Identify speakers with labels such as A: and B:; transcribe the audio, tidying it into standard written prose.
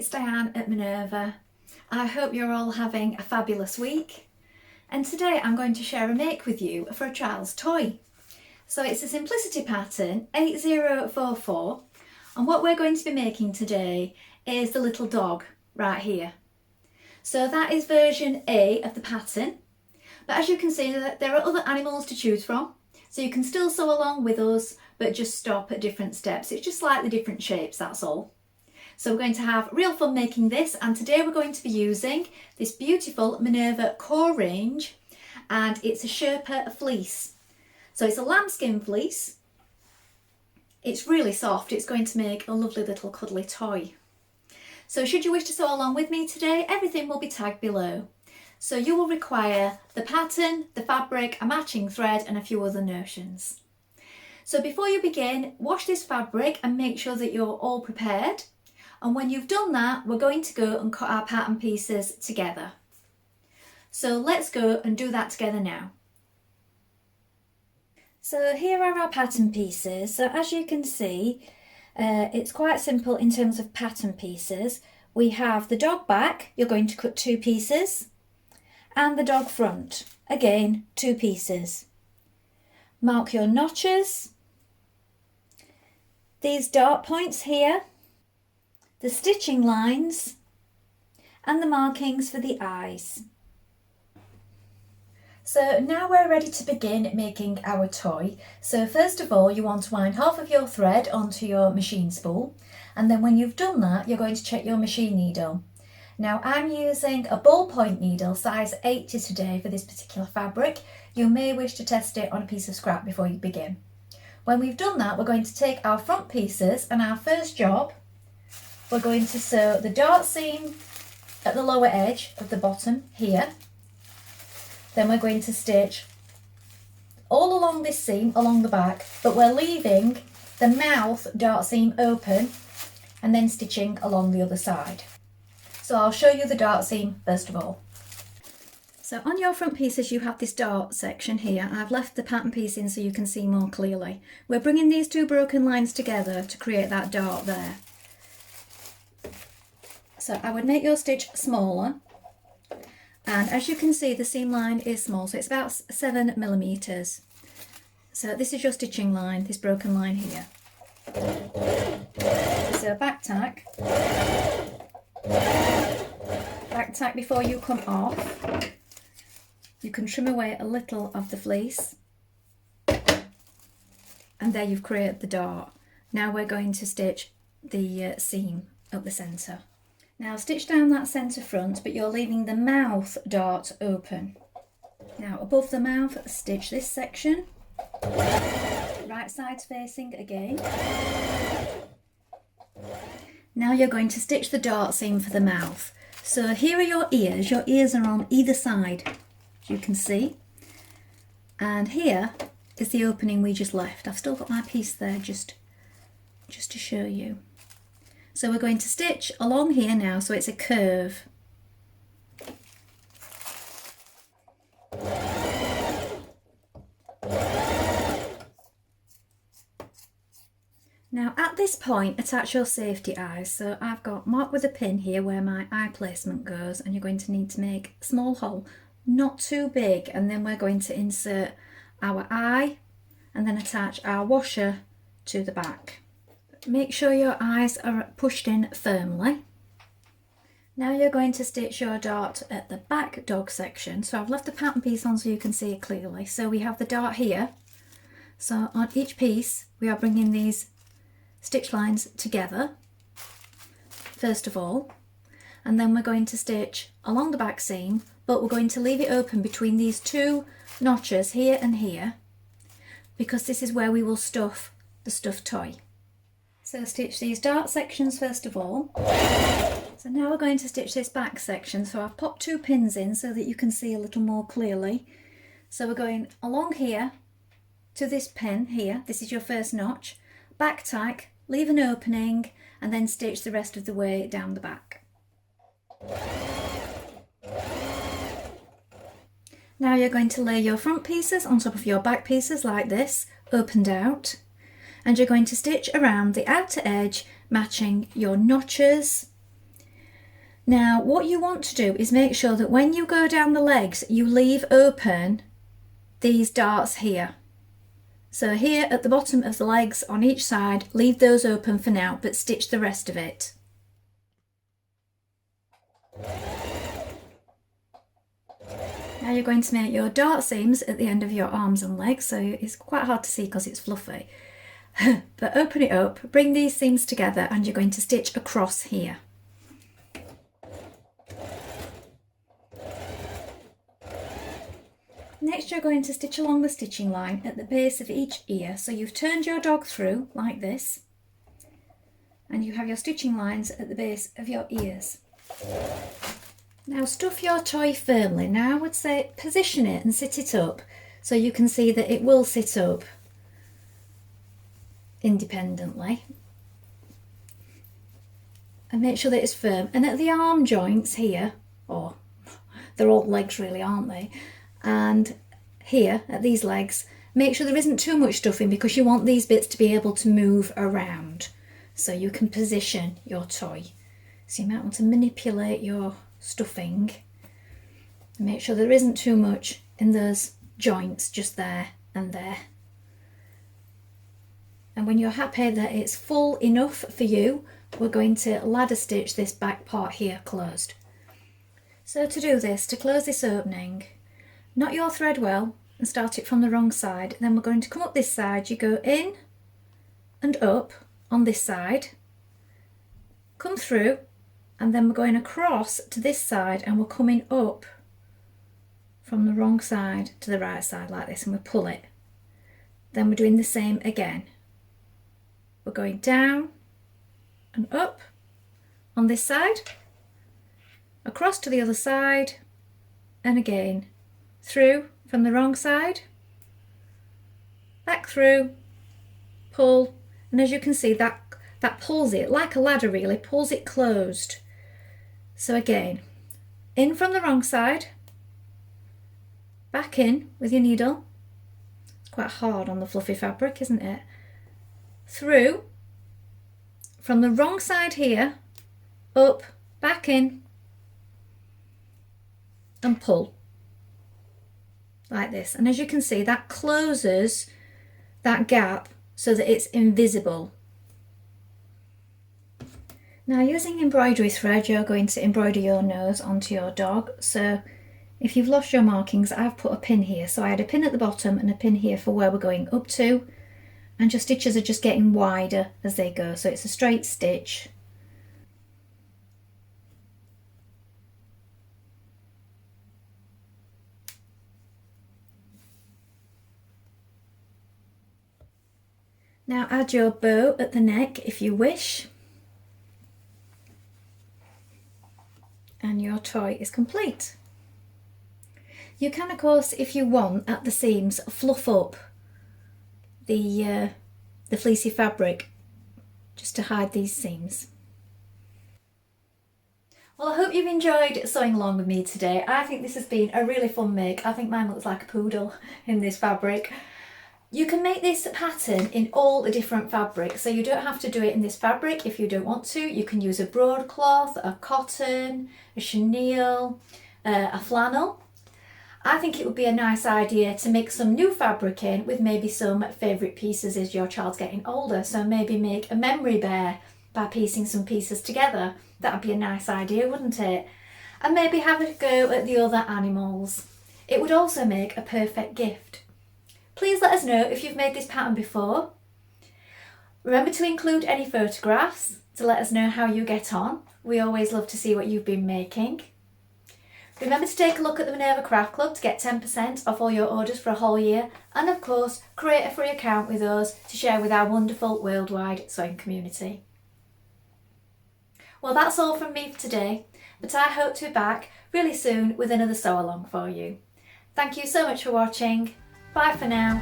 A: it's Dianne at Minerva. I hope you're all having a fabulous week. And today I'm going to share a make with you for a child's toy. So it's a simplicity pattern 8044, and what we're going to be making today is the little dog right here. So that is version A of the pattern, but as you can see there are other animals to choose from, so you can still sew along with us but just stop at different steps. It's just slightly different shapes, that's all. So we're going to have real fun making this, and today we're going to be using this beautiful Minerva core range, and it's a Sherpa fleece. So it's a lambskin fleece. It's really soft. It's going to make a lovely little cuddly toy. So should you wish to sew along with me today, everything will be tagged below. So you will require the pattern, the fabric, a matching thread and a few other notions. So before you begin, wash this fabric and make sure that you're all prepared. And when you've done that, we're going to go and cut our pattern pieces together. So let's go and do that together now. So here are our pattern pieces. So as you can see, it's quite simple in terms of pattern pieces. We have the dog back, you're going to cut 2 pieces, and the dog front, again 2 pieces. Mark your notches, these dart points here, the stitching lines, and the markings for the eyes. So now we're ready to begin making our toy. So first of all, you want to wind half of your thread onto your machine spool, and then when you've done that, you're going to check your machine needle. Now I'm using a ballpoint needle size 80 today for this particular fabric. You may wish to test it on a piece of scrap before you begin. When we've done that, we're going to take our front pieces, and our first job, we're going to sew the dart seam at the lower edge of the bottom here. Then we're going to stitch all along this seam along the back, but we're leaving the mouth dart seam open and then stitching along the other side. So I'll show you the dart seam first of all. So on your front pieces you have this dart section here. I've left the pattern piece in so you can see more clearly. We're bringing these 2 broken lines together to create that dart there. So I would make your stitch smaller, and as you can see the seam line is small, so it's about 7 millimeters. So this is your stitching line, this broken line here. So back tack before you come off. You can trim away a little of the fleece, and there you've created the dart. Now we're going to stitch the seam up the centre. Now stitch down that centre front, but you're leaving the mouth dart open. Now above the mouth, stitch this section, right sides facing again. Now you're going to stitch the dart seam for the mouth. So here are your ears are on either side, as you can see. And here is the opening we just left. I've still got my piece there just to show you. So we're going to stitch along here now, so it's a curve. Now at this point, attach your safety eyes. So I've got marked with a pin here where my eye placement goes, and you're going to need to make a small hole, not too big, and then we're going to insert our eye and then attach our washer to the back. Make sure your eyes are pushed in firmly. Now you're going to stitch your dart at the back dog section. So I've left the pattern piece on so you can see it clearly. So we have the dart here. So on each piece we are bringing these stitch lines together first of all, and then we're going to stitch along the back seam, but we're going to leave it open between these 2 notches here and here, because this is where we will stuff the stuffed toy. So stitch these dart sections first of all. So now we're going to stitch this back section. So I've popped 2 pins in so that you can see a little more clearly. So we're going along here to this pin here. This is your first notch. Back tack, leave an opening, and then stitch the rest of the way down the back. Now you're going to lay your front pieces on top of your back pieces like this, opened out. And you're going to stitch around the outer edge, matching your notches Now what you want to do is make sure that when you go down the legs you leave open these darts here. So here at the bottom of the legs on each side, leave those open for now, but stitch the rest of it. Now you're going to make your dart seams at the end of your arms and legs, so it's quite hard to see because it's fluffy. But open it up, bring these seams together, and you're going to stitch across here. Next you're going to stitch along the stitching line at the base of each ear. So you've turned your dog through like this, and you have your stitching lines at the base of your ears. Now stuff your toy firmly. Now I would say position it and sit it up so you can see that it will sit up independently. And make sure that it's firm. And at the arm joints here, or they're all legs really, aren't they? And here at these legs, make sure there isn't too much stuffing because you want these bits to be able to move around so you can position your toy. So you might want to manipulate your stuffing and make sure there isn't too much in those joints, just there and there. And when you're happy that it's full enough for you, we're going to ladder stitch this back part here closed. So to do this, to close this opening, knot your thread well and start it from the wrong side. Then we're going to come up this side. You go in and up on this side, come through, and then we're going across to this side and we're coming up from the wrong side to the right side like this, and we pull it. Then we're doing the same again. We're going down and up on this side, across to the other side, and again through from the wrong side, back through, pull, and as you can see that pulls it like a ladder, really pulls it closed. So again, in from the wrong side, back in with your needle. It's quite hard on the fluffy fabric, isn't it? Through from the wrong side here, up, back in, and pull like this. And as you can see, that closes that gap so that it's invisible. Now using embroidery thread, you're going to embroider your nose onto your dog. So if you've lost your markings, I've put a pin here. So I had a pin at the bottom and a pin here for where we're going up to, and your stitches are just getting wider as they go. So it's a straight stitch. Now add your bow at the neck if you wish, and your toy is complete. You can, of course, if you want, at the seams, fluff up the fleecy fabric just to hide these seams. Well, I hope you've enjoyed sewing along with me today. I think this has been a really fun make. I think mine looks like a poodle in this fabric. You can make this pattern in all the different fabrics, so you don't have to do it in this fabric if you don't want to. You can use a broadcloth, a cotton, a chenille, a flannel. I think it would be a nice idea to mix some new fabric in with maybe some favourite pieces as your child's getting older. So maybe make a memory bear by piecing some pieces together. That would be a nice idea, wouldn't it? And maybe have a go at the other animals. It would also make a perfect gift. Please let us know if you've made this pattern before. Remember to include any photographs to let us know how you get on. We always love to see what you've been making. Remember to take a look at the Minerva Craft Club to get 10% off all your orders for a whole year, and of course create a free account with us to share with our wonderful worldwide sewing community. Well, that's all from me for today, but I hope to be back really soon with another sew along for you. Thank you so much for watching. Bye for now.